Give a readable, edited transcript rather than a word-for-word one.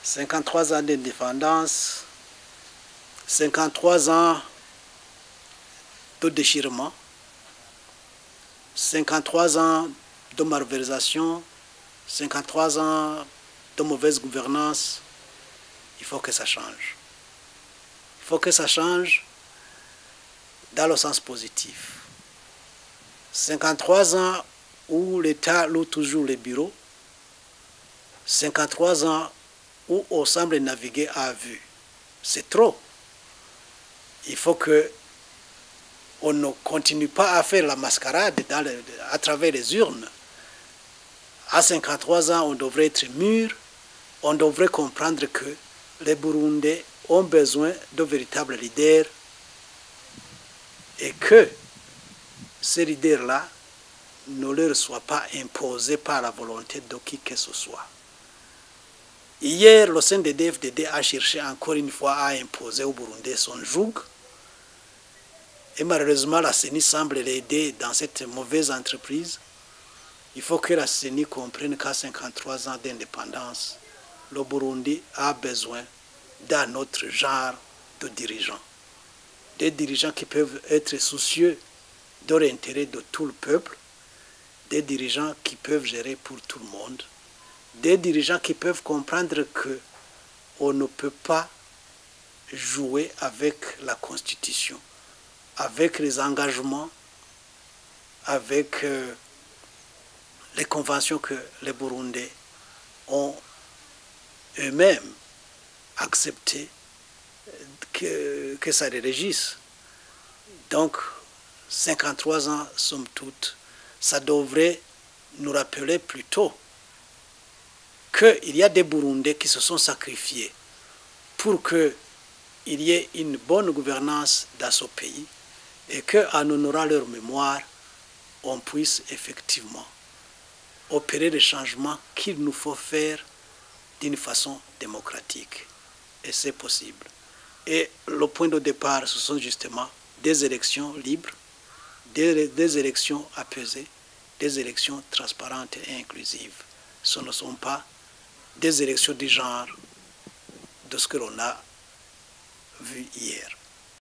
53 ans d'indépendance, 53 ans de déchirement, 53 ans de malversation, 53 ans de mauvaise gouvernance. Il faut que ça change. Il faut que ça change dans le sens positif. 53 ans où l'État loue toujours les bureaux, 53 ans où on semble naviguer à vue. C'est trop. Il faut que on ne continue pas à faire la mascarade à travers les urnes. À 53 ans, on devrait être mûr, on devrait comprendre que les Burundais ont besoin de véritables leaders et que ces leaders-là ne leur soient pas imposés par la volonté de qui que ce soit. Hier, le CNDD-FDD a cherché encore une fois à imposer aux Burundais son joug. Et malheureusement, la CENI semble l'aider dans cette mauvaise entreprise. Il faut que la CENI comprenne qu'à 53 ans d'indépendance, le Burundi a besoin d'un autre genre de dirigeants. Des dirigeants qui peuvent être soucieux de l'intérêt de tout le peuple, des dirigeants qui peuvent gérer pour tout le monde, des dirigeants qui peuvent comprendre qu'on ne peut pas jouer avec la Constitution, avec les engagements, avec les conventions que les Burundais ont eux-mêmes acceptées, que ça les régisse. Donc, 53 ans, somme toute, ça devrait nous rappeler plutôt qu'il y a des Burundais qui se sont sacrifiés pour qu'il y ait une bonne gouvernance dans ce pays et qu'en honorant leur mémoire, on puisse effectivement opérer les changements qu'il nous faut faire d'une façon démocratique. Et c'est possible. Et le point de départ, ce sont justement des élections libres, des élections apaisées, des élections transparentes et inclusives. Ce ne sont pas des élections du genre de ce que l'on a vu hier.